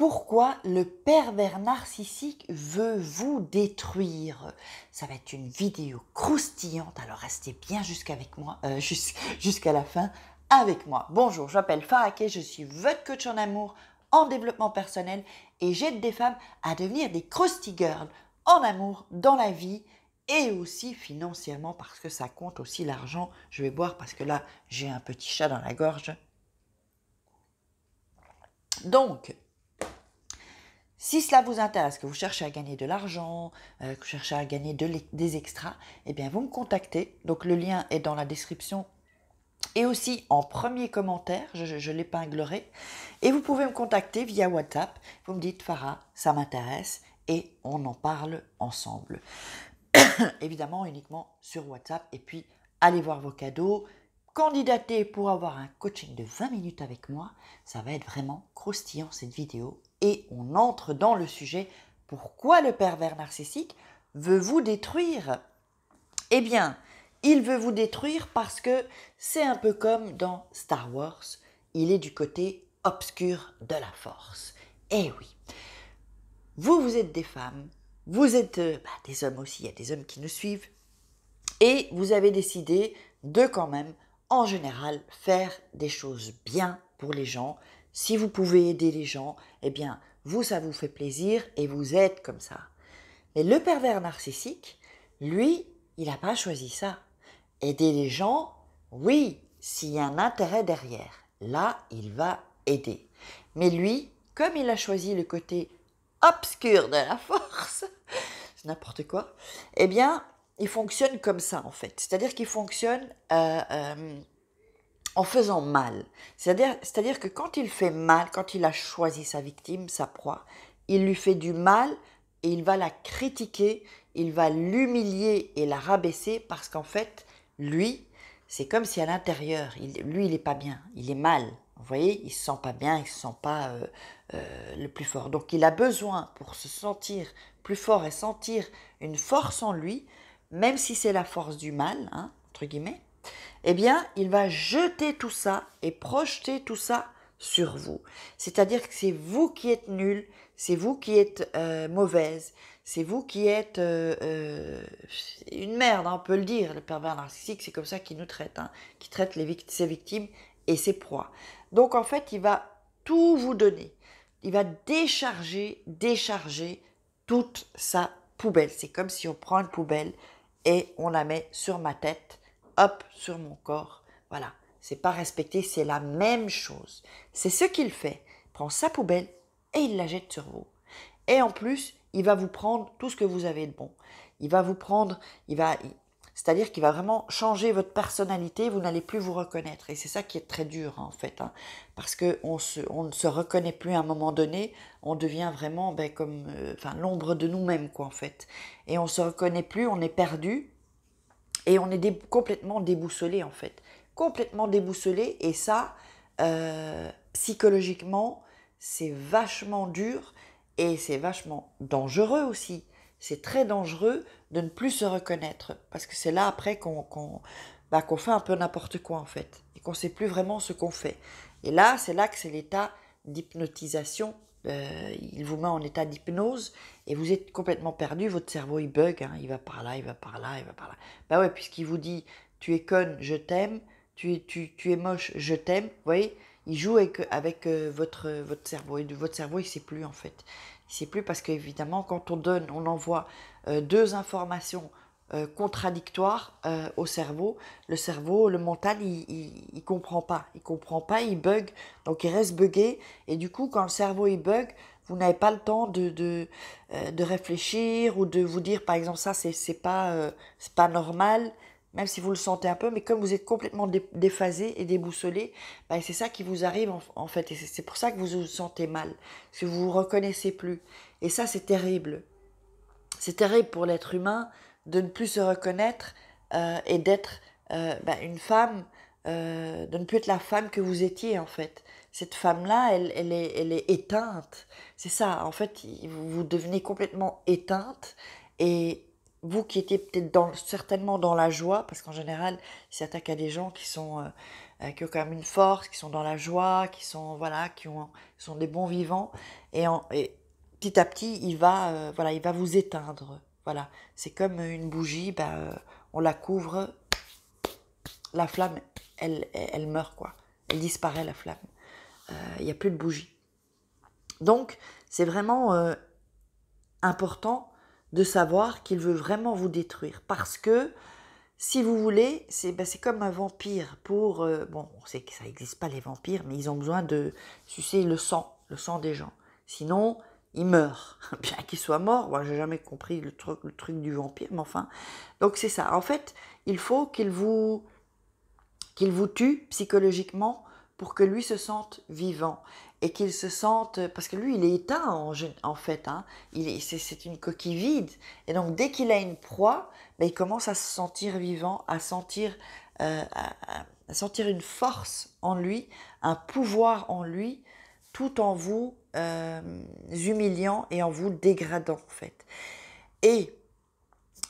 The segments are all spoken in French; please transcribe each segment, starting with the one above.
Pourquoi le pervers narcissique veut vous détruire? Ça va être une vidéo croustillante, alors restez bien jusqu'à la fin avec moi. Bonjour, je m'appelle Farake, je suis votre coach en amour, en développement personnel et j'aide des femmes à devenir des crusty girls en amour, dans la vie et aussi financièrement parce que ça compte aussi l'argent. Je vais boire parce que là, j'ai un petit chat dans la gorge. Donc, si cela vous intéresse, que vous cherchez à gagner de l'argent, que vous cherchez à gagner des extras, eh bien vous me contactez. Donc le lien est dans la description et aussi en premier commentaire, je l'épinglerai. Et vous pouvez me contacter via WhatsApp. Vous me dites Farah, ça m'intéresse et on en parle ensemble. Évidemment uniquement sur WhatsApp et puis allez voir vos cadeaux. Candidatez pour avoir un coaching de 20 minutes avec moi. Ça va être vraiment croustillant cette vidéo. Et on entre dans le sujet. Pourquoi le pervers narcissique veut vous détruire? Eh bien, il veut vous détruire parce que c'est un peu comme dans Star Wars. Il est du côté obscur de la force. Eh oui, vous êtes des femmes, vous êtes des hommes aussi, il y a des hommes qui nous suivent. Et vous avez décidé de quand même, en général, faire des choses bien pour les gens. Si vous pouvez aider les gens, eh bien, vous, ça vous fait plaisir et vous êtes comme ça. Mais le pervers narcissique, lui, il n'a pas choisi ça. Aider les gens, oui, s'il y a un intérêt derrière, là, il va aider. Mais lui, comme il a choisi le côté obscur de la force, c'est n'importe quoi, eh bien, il fonctionne comme ça en fait. C'est-à-dire qu'il fonctionne en faisant mal. C'est-à-dire que quand il fait mal, quand il a choisi sa victime, sa proie, il lui fait du mal et il va la critiquer, il va l'humilier et la rabaisser parce qu'en fait, lui, c'est comme si à l'intérieur, lui, il n'est pas bien, il est mal. Vous voyez, il ne se sent pas bien, il ne se sent pas le plus fort. Donc il a besoin, pour se sentir plus fort et sentir une force en lui, même si c'est la force du mal, hein, entre guillemets, eh bien, il va jeter tout ça et projeter tout ça sur vous. C'est-à-dire que c'est vous qui êtes nul, c'est vous qui êtes mauvaise, c'est vous qui êtes une merde, hein, on peut le dire. Le pervers narcissique, c'est comme ça qu'il nous traite, hein, qui traite ses victimes et ses proies. Donc en fait, il va tout vous donner. Il va décharger toute sa poubelle. C'est comme si on prend une poubelle et on la met sur ma tête, hop, sur mon corps. Voilà, c'est pas respecté, c'est la même chose. C'est ce qu'il fait. Il prend sa poubelle et il la jette sur vous. Et en plus, il va vous prendre tout ce que vous avez de bon. Il va vous prendre, c'est-à-dire qu'il va vraiment changer votre personnalité, vous n'allez plus vous reconnaître. Et c'est ça qui est très dur, hein, en fait, hein, parce qu'on ne se reconnaît plus à un moment donné, on devient vraiment comme l'ombre de nous-mêmes, quoi, en fait. Et on ne se reconnaît plus, on est perdu, et on est complètement déboussolé, en fait. Complètement déboussolé, et ça, psychologiquement, c'est vachement dur, et c'est vachement dangereux aussi. C'est très dangereux de ne plus se reconnaître. Parce que c'est là après qu'on fait un peu n'importe quoi en fait. Et qu'on ne sait plus vraiment ce qu'on fait. Et là, c'est là que c'est l'état d'hypnotisation. Il vous met en état d'hypnose et vous êtes complètement perdu. Votre cerveau il bug. Hein, il va par là, il va par là, il va par là. Bah ouais, puisqu'il vous dit tu es conne, je t'aime. Tu es moche, je t'aime. Vous voyez, il joue avec votre cerveau. Et votre cerveau, il ne sait plus en fait. Il ne sait plus parce qu'évidemment, quand on envoie deux informations contradictoires au cerveau, le mental, il comprend pas. Il comprend pas, il bug. Donc, il reste buggé. Et du coup, quand le cerveau, il bug, vous n'avez pas le temps de réfléchir ou de vous dire, par exemple, ça, c'est pas normal. Même si vous le sentez un peu, mais comme vous êtes complètement déphasé et déboussolé, c'est ça qui vous arrive en fait. Et c'est pour ça que vous vous sentez mal, parce que vous vous reconnaissez plus. Et ça, c'est terrible. C'est terrible pour l'être humain de ne plus se reconnaître et d'être une femme, de ne plus être la femme que vous étiez en fait. Cette femme-là, elle est éteinte. C'est ça, en fait, vous devenez complètement éteinte et vous qui étiez peut-être certainement dans la joie, parce qu'en général, il s'attaque à des gens qui sont qui ont quand même une force, qui sont dans la joie, qui sont, voilà, sont des bons vivants. Et petit à petit, voilà, il va vous éteindre. Voilà, c'est comme une bougie, on la couvre, la flamme, elle meurt, quoi. Elle disparaît, la flamme. Il n'y a plus de bougie. Donc, c'est vraiment important de savoir qu'il veut vraiment vous détruire. Parce que, si vous voulez, c'est comme un vampire. Bon, on sait que ça n'existe pas, les vampires, mais ils ont besoin de sucer le sang des gens. Sinon, ils meurent. Bien qu'ils soient morts, moi, j'ai jamais compris le truc du vampire, mais enfin. Donc, c'est ça. En fait, il faut qu'il vous tue psychologiquement pour que lui se sente vivant et qu'il se sente, parce que lui il est éteint en fait, hein, c'est une coquille vide, et donc dès qu'il a une proie, il commence à se sentir vivant, à sentir une force en lui, un pouvoir en lui, tout en vous humiliant et en vous dégradant en fait. Et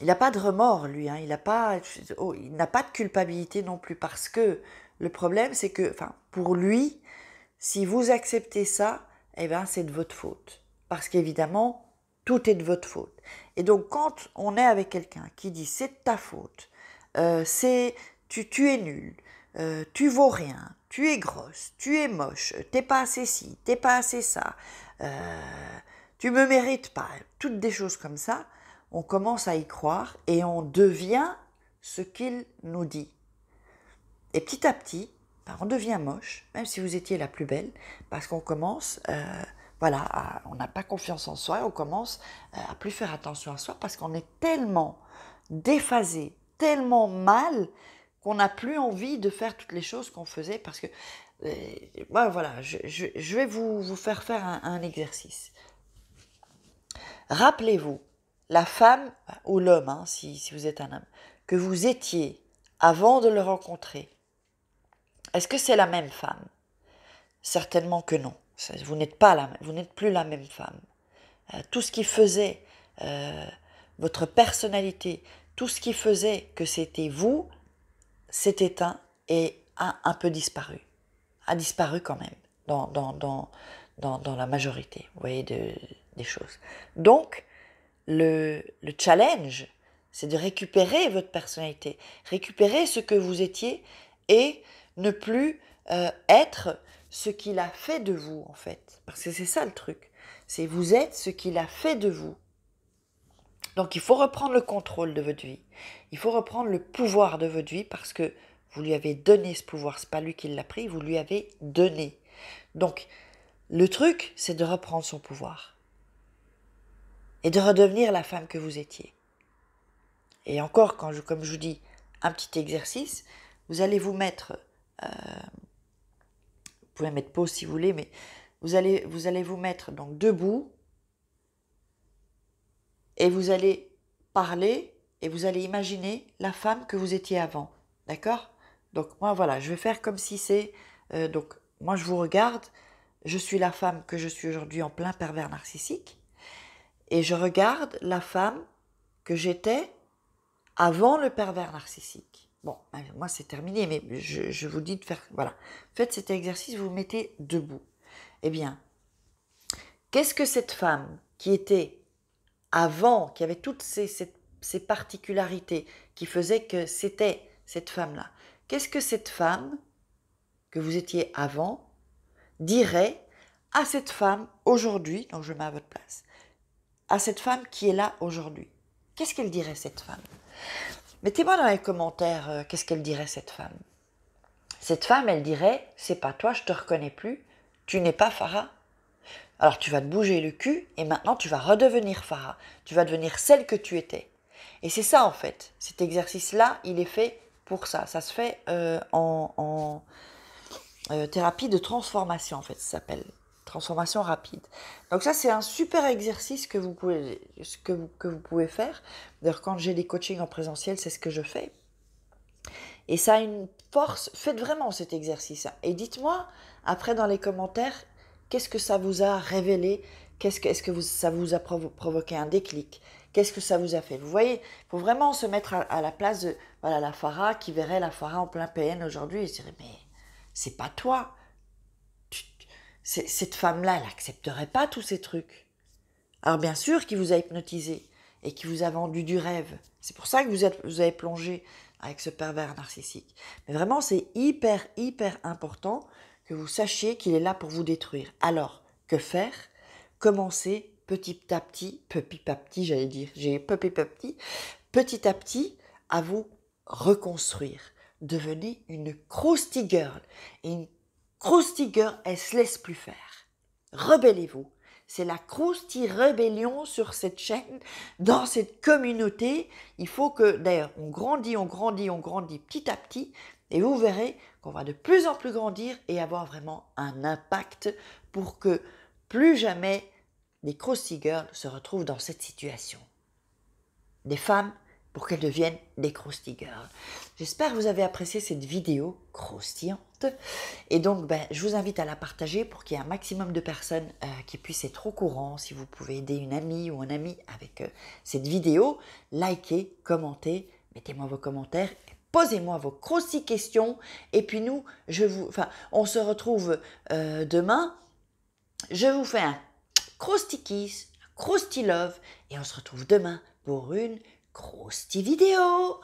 il n'a pas de remords, lui, hein. Il n'a pas de culpabilité non plus, parce que le problème, c'est que, pour lui, si vous acceptez ça, c'est de votre faute. Parce qu'évidemment, tout est de votre faute. Et donc, quand on est avec quelqu'un qui dit c'est de ta faute, tu es nul, tu vaux rien, tu es grosse, tu es moche, t'es pas assez ci, t'es pas assez ça, tu me mérites pas, toutes des choses comme ça, on commence à y croire et on devient ce qu'il nous dit. Et petit à petit, on devient moche, même si vous étiez la plus belle, parce qu'on commence, on n'a pas confiance en soi, et on commence à plus faire attention à soi, parce qu'on est tellement déphasé, tellement mal, qu'on n'a plus envie de faire toutes les choses qu'on faisait, parce que, voilà, je vais vous faire un exercice. Rappelez-vous, la femme ou l'homme, hein, si vous êtes un homme, que vous étiez avant de le rencontrer, est-ce que c'est la même femme? Certainement que non. Vous n'êtes plus la même femme. Tout ce qui faisait votre personnalité, tout ce qui faisait que c'était vous, s'est éteint et a un peu disparu. A disparu quand même dans la majorité, vous voyez, des choses. Donc, le challenge, c'est de récupérer votre personnalité, récupérer ce que vous étiez et ne plus être ce qu'il a fait de vous, en fait. Parce que c'est ça le truc. C'est vous êtes ce qu'il a fait de vous. Donc il faut reprendre le contrôle de votre vie. Il faut reprendre le pouvoir de votre vie, parce que vous lui avez donné ce pouvoir. C'est pas lui qui l'a pris, vous lui avez donné. Donc le truc, c'est de reprendre son pouvoir. Et de redevenir la femme que vous étiez. Et encore, comme je vous dis, un petit exercice, vous allez vous mettre, vous pouvez mettre pause si vous voulez, mais vous allez vous mettre donc debout, et vous allez parler, et vous allez imaginer la femme que vous étiez avant, d'accord? Donc moi voilà, je vais faire comme si c'est, donc moi je vous regarde, je suis la femme que je suis aujourd'hui en plein pervers narcissique, et je regarde la femme que j'étais avant le pervers narcissique. Bon, moi c'est terminé, mais je vous dis de faire, voilà. Faites cet exercice, vous vous mettez debout. Eh bien, qu'est-ce que cette femme qui était avant, qui avait toutes ces particularités, qui faisaient que c'était cette femme-là, qu'est-ce que cette femme que vous étiez avant dirait à cette femme aujourd'hui, donc je mets à votre place, à cette femme qui est là aujourd'hui? Qu'est-ce qu'elle dirait, cette femme? Mettez-moi dans les commentaires qu'est-ce qu'elle dirait, cette femme. Cette femme, elle dirait, c'est pas toi, je te reconnais plus, tu n'es pas Farah. Alors tu vas te bouger le cul et maintenant tu vas redevenir Farah. Tu vas devenir celle que tu étais. Et c'est ça en fait. Cet exercice-là, il est fait pour ça. Ça se fait en thérapie de transformation en fait, ça s'appelle. Transformation rapide. Donc ça, c'est un super exercice que vous pouvez faire. D'ailleurs, quand j'ai des coachings en présentiel, c'est ce que je fais. Et ça a une force. Faites vraiment cet exercice. Et dites-moi, après dans les commentaires, qu'est-ce que ça vous a révélé? Est-ce que ça vous a provoqué un déclic? Qu'est-ce que ça vous a fait? Vous voyez, il faut vraiment se mettre à la place de la Farah qui verrait la Farah en plein PN aujourd'hui et se dirait, mais c'est pas toi. Cette femme-là, elle n'accepterait pas tous ces trucs. Alors bien sûr qu'il vous a hypnotisé et qu'il vous a vendu du rêve. C'est pour ça que vous avez plongé avec ce pervers narcissique. Mais vraiment, c'est hyper, hyper important que vous sachiez qu'il est là pour vous détruire. Alors, que faire? Commencez petit à petit, j'allais dire, petit à petit, à vous reconstruire. Devenez une crusty girl. Et une crusty girl, elle se laisse plus faire. Rebellez-vous. C'est la crusty rébellion sur cette chaîne, dans cette communauté. Il faut que, d'ailleurs, on grandit petit à petit, et vous verrez qu'on va de plus en plus grandir et avoir vraiment un impact pour que plus jamais les crusty girls se retrouvent dans cette situation. Des femmes pour qu'elles deviennent des crusty girls. J'espère que vous avez apprécié cette vidéo croustillante. Et donc, je vous invite à la partager pour qu'il y ait un maximum de personnes qui puissent être au courant. Si vous pouvez aider une amie ou un ami avec cette vidéo, likez, commentez, mettez-moi vos commentaires, posez-moi vos crusty questions. Et puis nous, on se retrouve demain. Je vous fais un crusty kiss, un crusty love, et on se retrouve demain pour une crusty vidéo.